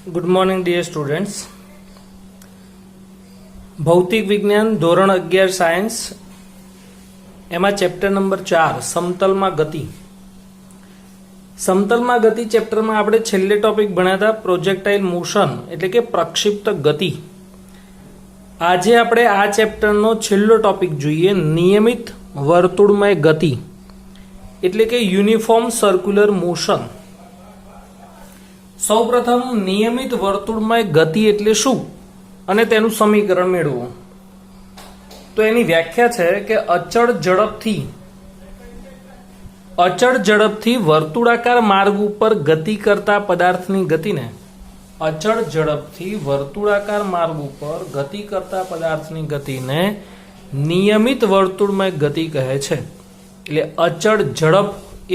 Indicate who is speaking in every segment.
Speaker 1: Good morning dear students. ભૌતિક વિજ્ઞાન ધોરણ 11 સાયન્સ એમાં ચેપ્ટર નંબર 4 સમતલમાં ગતિ. સમતલમાં ગતિ ચેપ્ટરમાં આપણે છેલ્લે ટોપિક ભણ્યા હતા પ્રોજેક્ટાઇલ મોશન એટલે કે પ્રક્ષિપ્ત ગતિ. આજે આપણે આ ચેપ્ટરનો છેલ્લો ટોપિક જોઈએ નિયમિત વર્તુળમય ગતિ એટલે કે યુનિફોર્મ સર્ક્યુલર મોશન. સૌપ્રથમ નિયમિત વર્તુળમય ગતિ એટલે શું અને તેનું સમીકરણ મેળવો. તો એની વ્યાખ્યા છે કે અચળ ઝડપથી વર્તુળાકાર માર્ગ ઉપર ગતિ કરતા પદાર્થની ગતિને નિયમિત વર્તુળમય ગતિ કહે છે. એટલે અચળ ઝડપ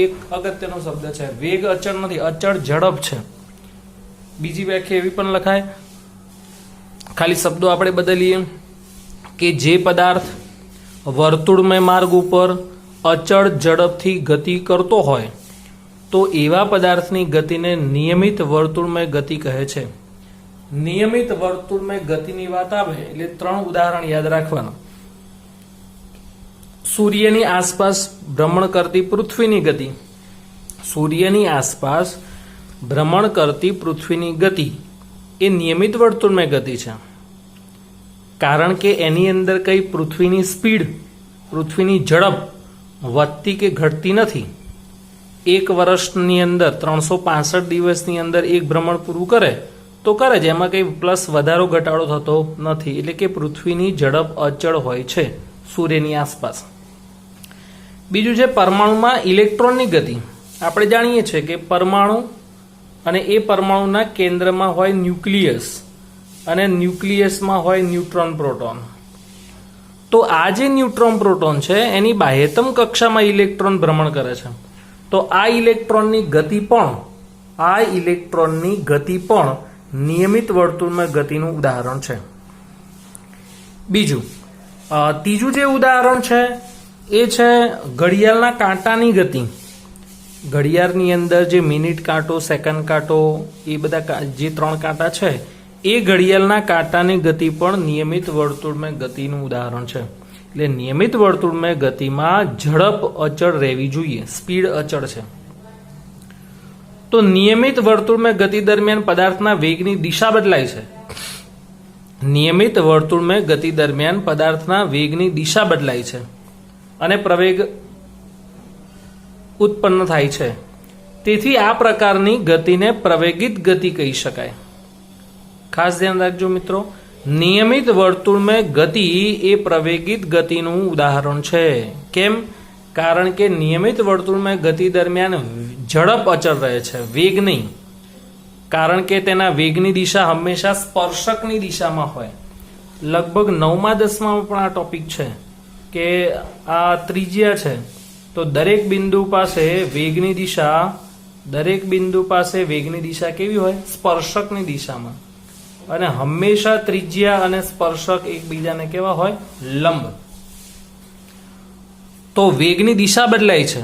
Speaker 1: એક અગત્યનો શબ્દ છે. વેગ અચળ નથી, અચળ ઝડપ છે. બીજી વ્યાખ્યા એવી પણ લખાય, ખાલી શબ્દો આપણે બદલીએ કે જે પદાર્થ વર્તુળમય માર્ગ ઉપર અચળ ઝડપથી ગતિ કરતો હોય તો એવા પદાર્થની ગતિને નિયમિત વર્તુળમય ગતિ કહે છે. નિયમિત વર્તુળમય ગતિની વાત આવે એટલે 3 ઉદાહરણ યાદ રાખવાના. સૂર્યની આસપાસ ભ્રમણ કરતી પૃથ્વીની ગતિ. સૂર્યની આસપાસ ભ્રમણ કરતી પૃથ્વીની ગતિ એ નિયમિત વર્તુળમય ગતિ છે, કારણ કે એની અંદર કઈ પૃથ્વીની સ્પીડ, પૃથ્વીની ઝડપ વધતી કે ઘટતી નથી. એક વર્ષની અંદર 365 દિવસની અંદર એક ભ્રમણ પૂરું કરે તો કરે છે, એમાં કઈ પ્લસ વધારો ઘટાડો થતો નથી. એટલે કે પૃથ્વીની ઝડપ અચળ હોય છે સૂર્યની આસપાસ. બીજું છે પરમાણુમાં ઇલેક્ટ્રોનની ગતિ. આપણે જાણીએ છીએ કે પરમાણુ અને એ પરમાણુના કેન્દ્રમાં હોય ન્યુક્લિયસ અને ન્યુક્લિયસમાં હોય ન્યુટ્રોન પ્રોટોન. તો આ જે ન્યુટ્રોન પ્રોટોન છે એની બાહ્યતમ કક્ષામાં ઇલેક્ટ્રોન ભ્રમણ કરે છે. તો આ ઇલેક્ટ્રોનની ગતિ પણ નિયમિત વર્તુળમય ગતિનું ઉદાહરણ છે. ત્રીજું જે ઉદાહરણ છે એ છે ઘડિયાળના કાંટાની ગતિ. ઘડિયાળની અંદર જે મિનિટ કાંટો, સેકન્ડ કાંટો, એ બધા જે 3 કાંટા છે એ ઘડિયાળના કાંટાની ગતિ પણ નિયમિત વર્તુળમય ગતિનું ઉદાહરણ છે. એટલે નિયમિત વર્તુળમય ગતિમાં ઝડપ અચળ રહેવી જોઈએ, સ્પીડ અચળ છે. તો નિયમિત વર્તુળમય ગતિ દરમિયાન પદાર્થના વેગની દિશા બદલાય છે. નિયમિત વર્તુળમય ગતિ દરમિયાન પદાર્થના વેગની દિશા બદલાય છે અને પ્રવેગ ઉત્પન્ન થાય છે. તેથી આ પ્રકારની ગતિને પ્રવેગિત ગતિ કહી શકાય. ખાસ ધ્યાન રાખજો મિત્રો, નિયમિત વર્તુળમય ગતિ એ પ્રવેગિત ગતિનું ઉદાહરણ છે. કેમ? કારણ કે નિયમિત વર્તુળમય ગતિ દરમિયાન ઝડપ અચળ રહે છે, વેગ નહીં. કારણ કે તેના વેગની દિશા હંમેશા સ્પર્શકની દિશામાં હોય. લગભગ 9મા 10મામાં પણ આ ટોપિક છે કે આ ત્રિજ્યા છે તો દરેક બિંદુ પાસે વેગની દિશા કેવી હોય? સ્પર્શકની દિશામાં. અને હંમેશા ત્રિજ્યા અને સ્પર્શક એકબીજાને કેવા હોય? લંબ. તો વેગની દિશા બદલાય છે,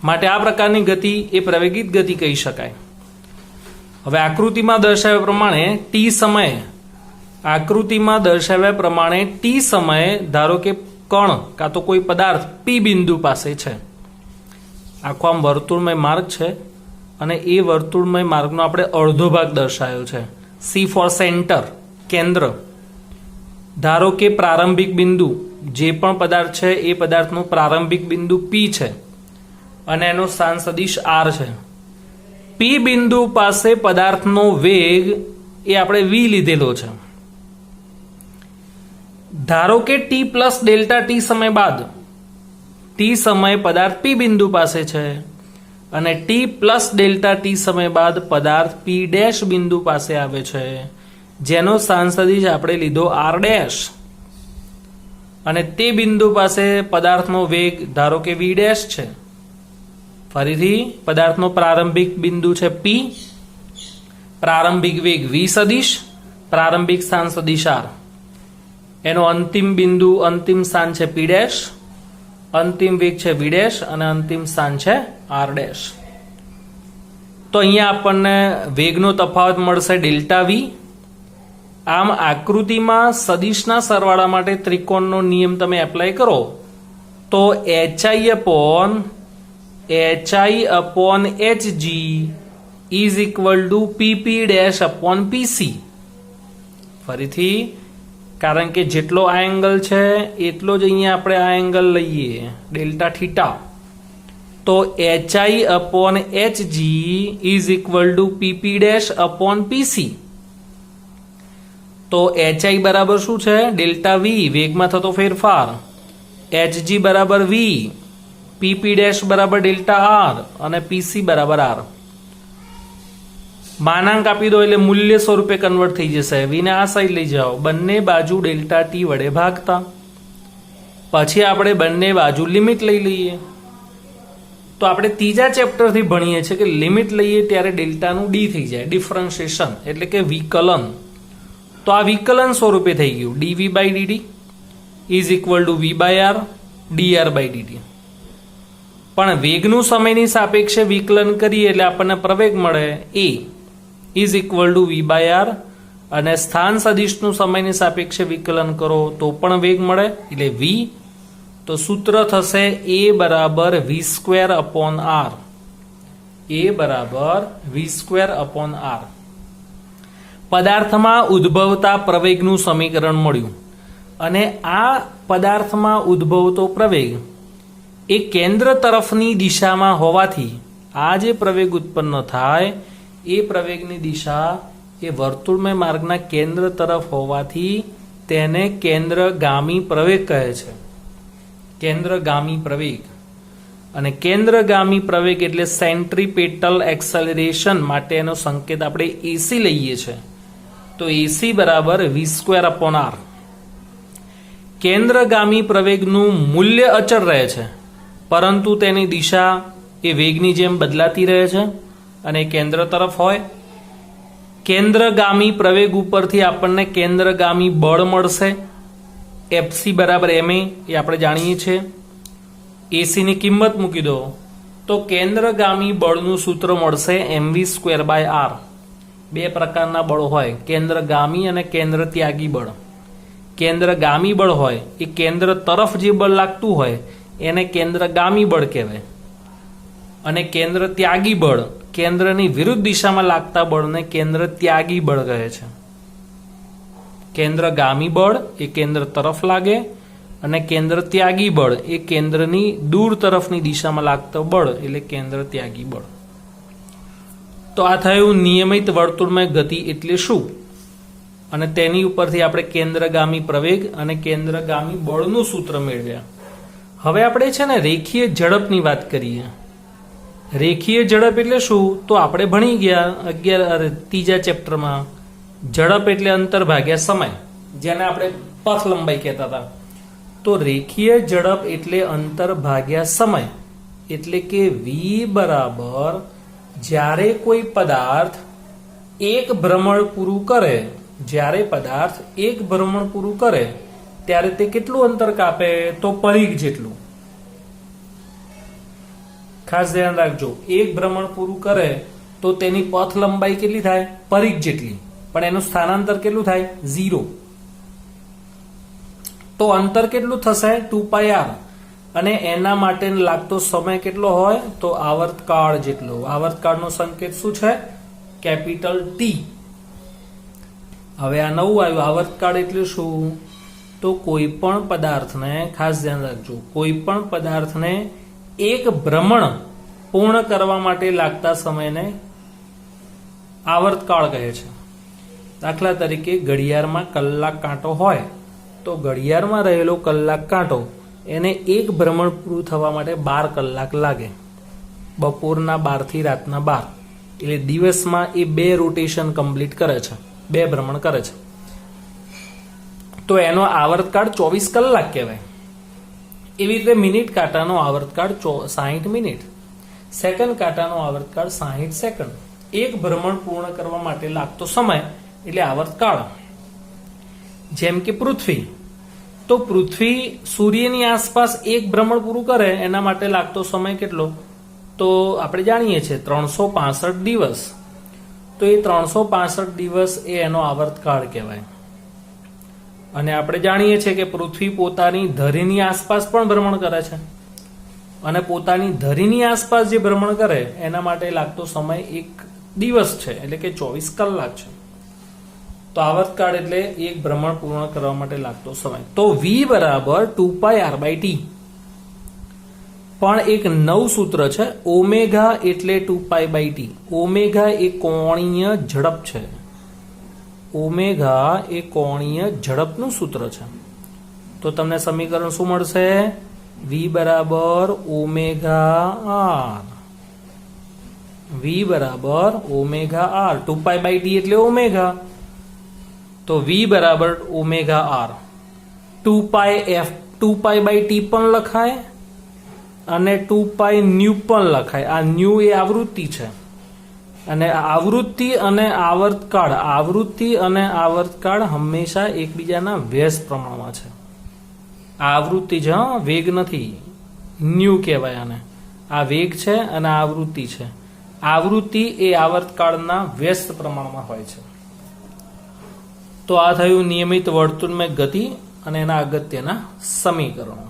Speaker 1: માટે આ પ્રકારની ગતિ એ પ્રવેગિત ગતિ કહી શકાય. હવે આકૃતિમાં દર્શાવ્યા પ્રમાણે ટી સમયે ધારો કે કણ કાં તો કોઈ પદાર્થ પી બિંદુ પાસે છે. આખો આમ વર્તુળમય માર્ગ છે અને એ વર્તુળમય માર્ગનો આપણે અડધો ભાગ દર્શાવ્યો છે. સી ફોર સેન્ટર, કેન્દ્ર. ધારો કે પ્રારંભિક બિંદુ જે પણ પદાર્થ છે એ પદાર્થનું પ્રારંભિક બિંદુ પી છે અને એનો સ્થાન સદિશ આર છે. પી બિંદુ પાસે પદાર્થનો વેગ એ આપણે વી લીધેલો છે. ધારો કે ટી પ્લસ ડેલ્ટા ટી સમય બાદ ટી સમય પદાર્થ પી બિંદુ પાસે છે અને ટી પ્લસ ડેલ્ટા ટી સમય બાદ પદાર્થ પી ડેશ બિંદુ પાસે આવે છે, જેનો સ્થાન સદિશ આપણે લીધો આર ડેશ. અને તે બિંદુ પાસે પદાર્થનો વેગ ધારો કે વી ડેશ છે. ફરીથી પદાર્થનો પ્રારંભિક બિંદુ છે પી, પ્રારંભિક વેગ વી સદિશ, પ્રારંભિક સ્થાન સદિશ આર. એનો અંતિમ બિંદુ, અંતિમ સ્થાન છે પી ડેશ, અંતિમ વેગ છે વી ડેશ અને અંતિમ સ્થાન છે આર ડેશ. તો અહીંયા આપણને વેગનો તફાવત મળશે ડેલ્ટા વી. આમ આકૃતિમાં સદિશના સરવાળા માટે ત્રિકોણનો નિયમ તમે એપ્લાય કરો તો HI upon HG is equal to PP dash upon PC. ફરીથી, કારણ કે જેટલો આ એંગલ છે એટલો જ અહીંયા આપણે આ એંગલ લઈએ ડેલ્ટા થીટા, તો HI upon HG is equal to PP dash upon PC. તો HI બરાબર શું છે? ડેલ્ટા વી, વેગમાં થતો ફેરફાર. HG બરાબર વી, PP ડેશ બરાબર ડેલ્ટા આર અને PC બરાબર આર. માનાંક આપી દો એટલે મૂલ્ય સ્વરૂપે કન્વર્ટ થઈ જશે. વીને આ સાઈડ લઈ જાઓ, બંને બાજુ ડેલ્ટા ટી વડે ભાગતા. પછી આપણે બંને બાજુ લિમિટ લઈ લઈએ. તો આપણે ત્રીજા ચેપ્ટરથી ભણીએ છીએ કે લિમિટ લઈએ ત્યારે ડેલ્ટાનું ડી થઈ જાય, ડિફરન્શિએશન એટલે કે વિકલન. તો આ વિકલન સ્વરૂપે થઈ ગયું dv by dt is equal to v by R dr by dt. પણ વેગનું સમયની સાપેક્ષે વિકલન કરીએ એટલે આપણને પ્રવેગ મળે a is equal to v by R, અને સ્થાન સદિશનું સમયની સાપેક્ષે વિકલન કરો તો પણ વેગ મળે એટલે v. તો સૂત્ર થશે a બરાબર v square upon r. a બરાબર v સ્ક્વેર અપોન r. પદાર્થમાં ઉદ્ભવતા પ્રવેગનું સમીકરણ મળ્યું. અને આ પદાર્થમાં ઉદ્ભવતો પ્રવેગ એ કેન્દ્ર તરફની દિશામાં હોવાથી આ જે પ્રવેગ ઉત્પન્ન થાય એ પ્રવેગની દિશા એ વર્તુળમય માર્ગના કેન્દ્ર તરફ હોવાથી તેને કેન્દ્રગામી પ્રવેગ કહે છે. કેન્દ્રગામી પ્રવેગ. અને કેન્દ્રગામી પ્રવેગ એટલે સેન્ટ્રીપેટલ એક્સેલરેશન માટેનો સંકેત આપણે AC લઈએ છીએ. તો AC બરાબર v સ્ક્વેર અપોન r. કેન્દ્રગામી પ્રવેગનું મૂલ્ય અચળ રહે છે, પરંતુ તેની દિશા એ વેગની જેમ બદલાતી રહે છે અને કેન્દ્ર તરફ હોય. કેન્દ્રગામી પ્રવેગ ઉપરથી આપણને કેન્દ્રગામી બળ મળશે. FC બરાબર ma એ આપણે જાણીએ છીએ. AC ની કિંમત મૂકી દો તો કેન્દ્રગામી બળનું સૂત્ર મળશે mv સ્ક્વેર બાય r. બે પ્રકારના બળ હોય, કેન્દ્રગામી અને કેન્દ્ર ત્યાગી બળ. કેન્દ્રગામી બળ હોય એ કેન્દ્ર તરફ જે બળ લાગતું હોય એને કેન્દ્રગામી બળ કહેવાય, અને કેન્દ્ર ત્યાગી બળ કેન્દ્રની વિરુદ્ધ દિશામાં લાગતા બળને કેન્દ્ર ત્યાગી બળ કહે છે. કેન્દ્રગામી બળ એ કેન્દ્ર તરફ લાગે અને કેન્દ્ર ત્યાગી બળ એ કેન્દ્રની દૂર તરફની દિશામાં લાગતા બળ એટલે કેન્દ્ર ત્યાગી બળ. તો આ થયું નિયમિત વર્તુળમય ગતિ એટલે શું, અને તેની ઉપરથી આપણે કેન્દ્રગામી પ્રવેગ અને કેન્દ્રગામી બળનું સૂત્ર મેળવ્યા. હવે આપણે છે ને રેખીય ઝડપની વાત કરીએ. રેખીય ઝડપ એટલે શું તો આપણે ભણી ગયા ત્રીજા ચેપ્ટરમાં. ઝડપ એટલે અંતર ભાગ્યા સમય, જેને આપણે પથ લંબાઈ કહેતા હતા. તો રેખીય ઝડપ એટલે અંતર ભાગ્યા સમય, એટલે કે v બરાબર જ્યારે કોઈ પદાર્થ એક ભ્રમણ પૂરું કરે, જ્યારે પદાર્થ એક ભ્રમણ પૂરું કરે ત્યારે તે કેટલું અંતર કાપે તો પરિઘ જેટલું. ખાસ ધ્યાન રાખજો, એક ભ્રમણ પૂરું કરે તો તેની પથ લંબાઈ કેટલી થાય? પરિઘ જેટલી, પણ એનું સ્થાનાંતર કેટલું થાય? 0. તો અંતર કેટલું થશે? 2πr. અને એના માટે લાગતો સમય કેટલો હોય તો આવર્તકાળ જેટલો. આવર્તકાળનો સંકેત શું છે? Capital T. હવે આ નવું આવ્યું, આવર્તકાળ એટલે શું તો કોઈ પણ પદાર્થને, ખાસ ધ્યાન રાખજો, કોઈ પણ પદાર્થને એક ભ્રમણ પૂર્ણ કરવા માટે લાગતા સમયને આવર્તકાળ કહે છે. દાખલા તરીકે ઘડિયાળમાં કલાક કાંટો હોય તો ઘડિયાળમાં રહેલો કલાક કાંટો એને એક ભ્રમણ પૂરું થવા માટે 12 કલાક લાગે. બપોરના 12 થી રાતના 12, એટલે દિવસમાં એ 2 રોટેશન કમ્પ્લીટ કરે છે, 2 ભ્રમણ કરે છે. તો એનો આવર્તકાળ 24 કલાક કહેવાય. એવી રીતે મિનિટ કાંટાનો આવર્તકાળ 60 મિનિટ, સેકન્ડ કાંટાનો આવર્તકાળ 60 સેકન્ડ. એક ભ્રમણ પૂર્ણ કરવા માટે લાગતો સમય એટલે આવર્તકાળ. જેમ કે પૃથ્વી, તો પૃથ્વી સૂર્યની આસપાસ એક ભ્રમણ પૂરું કરે એના માટે લાગતો સમય કેટલો? તો આપણે જાણીએ છીએ 365 દિવસ, તો એ 365 દિવસ એ એનો આવર્તકાળ કહેવાય. અને આપણે જાણીએ છીએ કે પૃથ્વી પોતાની ધરીની આસપાસ પણ ભ્રમણ કરે છે, અને પોતાની ધરીની આસપાસ જે ભ્રમણ કરે એના માટે લાગતો સમય 1 દિવસ છે, એટલે કે 24 કલાક છે. તો આવર્તકાળ એટલે એક ભ્રમણ પૂર્ણ કરવા માટે લાગતો સમય. તો v બરાબર 2πr/t. પણ એક નવું સૂત્ર છે, ઓમેગા એટલે 2π/t. ઓમેગા એ કોણીય ઝડપ છે. ઓમેગા એ કોણીય ઝડપનું સૂત્ર છે. તો તમને સમીકરણ શું મળશે? v બરાબર ઓમેગા r. v બરાબર ઓમેગા r. 2π/t એટલે ઓમેગા, તો v બરાબર ઓમેગા r. 2π/t પણ લખાય અને 2πν પણ લખાય. આ ન્યુ એ આવૃત્તિ છે, અને આવૃત્તિ અને આવર્તકાળ હંમેશા એકબીજાના વ્યસ્ત પ્રમાણમાં છે. આવૃત્તિ છે, વેગ નથી, ન્યુ કહેવાય આને. આ વેગ છે અને આવૃત્તિ છે. આવૃત્તિ એ આવર્તકાળના વ્યસ્ત પ્રમાણમાં હોય છે. તો આ થયું નિયમિત વર્તુળમય ગતિ અને એના અગત્યના સમીકરણો.